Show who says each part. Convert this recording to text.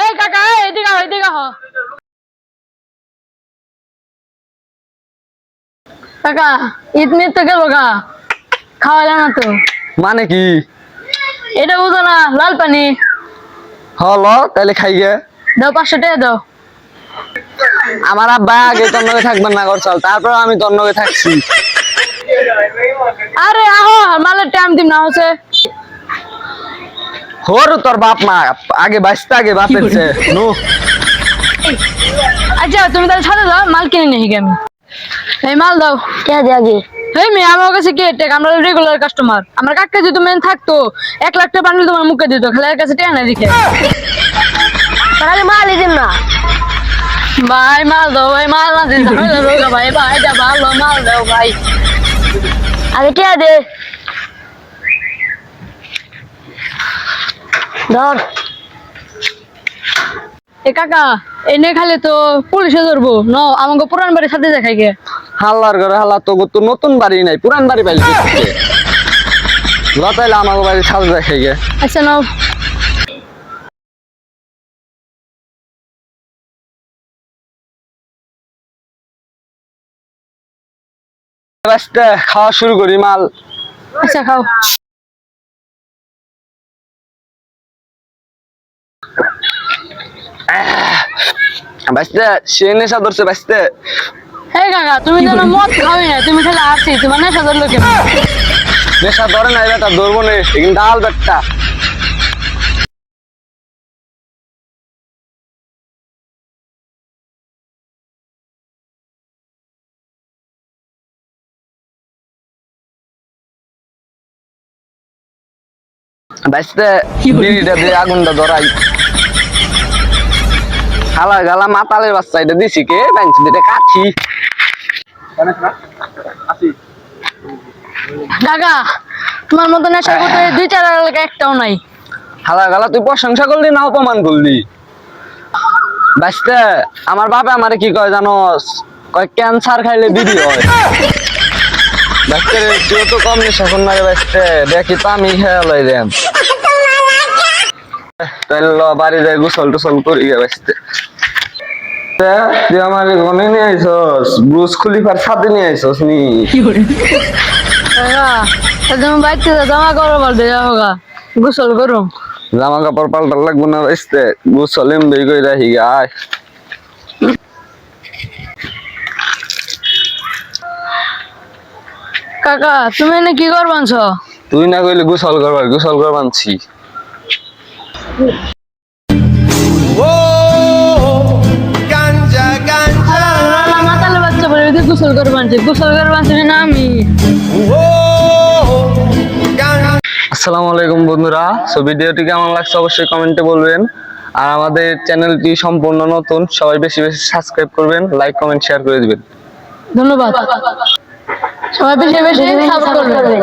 Speaker 1: এই কাকা এদিকে আও এদিকে আও কাকা ঈদ মিদ তো গেল গা খাওয়ালে না তো
Speaker 2: মানে কি
Speaker 1: এটা বুঝো না লাল পানি
Speaker 2: হলো তাহলে খাই গে
Speaker 1: দাও 500 টাকা দাও
Speaker 2: আমার আব্বা আগে তোর নগে থাকবেন না ঘর চল তারপর আমি তোর নগে থাকছি
Speaker 1: আরে আহো মালের টাইম দিম না হচ্ছে
Speaker 2: হোর তোর বাপ মা আগে বাঁচতে আগে বাপের চেয়ে নু
Speaker 1: আচ্ছা তুমি তাহলে সাথে যাও মাল কিনে নিয়ে আমি এই মাল দাও
Speaker 3: কে দে আগে
Speaker 1: এই মেয়ে আমার কাছে কি টেক আমরা রেগুলার কাস্টমার আমার কাকা যদি মেন থাকতো 1 লাখ টাকা বান্ডিল তোমার মুখে দিত খালি এর কাছে টাকা না দিকে
Speaker 3: তাহলে মাল দিন না
Speaker 1: ভাই মাল দাও ভাই মাল না দিন ঝামেলা রোগা ভাই ভাই এটা ভালো মাল দাও ভাই
Speaker 3: আগে কে দে ধর
Speaker 1: এ কাকা এনে খালি তো পুলিশে ধরবো ন আমাকে পুরান বাড়ির সাথে দেখাই গে
Speaker 2: হাল্লার ঘরে হাল্লা তো তো নতুন বাড়ি নাই পুরান বাড়ি পাইলি লতাইলে আমার বাড়ি সাজ দেখাই গে
Speaker 1: আচ্ছা নাও
Speaker 2: বাঁচতে খাওয়া শুরু করি মাল
Speaker 1: আচ্ছা খাও
Speaker 2: বাঁচতে সে নেশা ধরছে বাঁচতে
Speaker 1: হে কাকা তুমি যেন মদ খাওই না তুমি খালি আসি তোমার নেশা ধরলো কেন
Speaker 2: নেশা ধরে নাই বেটা ধরবো না কিন্তু ডাল বেটা বাঁচতে বিড়িটা দিয়ে আগুনটা ধরাই হালা গালা মাতালের বাচ্চা এটা দিছি কে বাঁচছি এটা কাঠি
Speaker 1: কাকা তোমার মতো নেশা করতে 2-4 এলাকা একটাও নাই
Speaker 2: হালা গালা তুই প্রশংসা করলি না অপমান করলি বাঁচতে আমার বাবা আমারে কি কয় জানোস কয় ক্যান্সার খাইলে বিড়ি হয় বাঁচতে তুই তো কম নেশা কর না রে বাঁচতে দেখি তো আমি খেয়াল হয়ে যাম তাহলে বাড়ি যাই গোসল টোসল করি গে বাঁচতে তুই আমার গনে নিয়ে আইসস ব্রুস খলিফার সাথে নিয়ে আইসস নি
Speaker 1: কাকা তুমি বাইতে জামা কাপড় পাল্টে যাও গা গোসল করুম
Speaker 2: জামা কাপড় পাল্টার লাগবো না বাঁচতে গোসল এমবি কই রাখি গে আয়
Speaker 1: কাকা তুমি এনে কি করবানছ
Speaker 2: তুই না কইলে গোসল করবানছি
Speaker 1: মাতালে বাচ্চা বলে গোসল করবানছি না আমি
Speaker 2: আসসালামু আলাইকুম বন্ধুরা সো ভিডিওটি কেমন লাগছে অবশ্যই কমেন্টে বলবেন আর আমাদের চ্যানেলটি সম্পূর্ণ নতুন সবাই বেশি বেশি সাবস্ক্রাইব করবেন লাইক কমেন্ট শেয়ার করে দিবেন
Speaker 1: ধন্যবাদ সবাই বেশি বেশি সাপোর্ট করবেন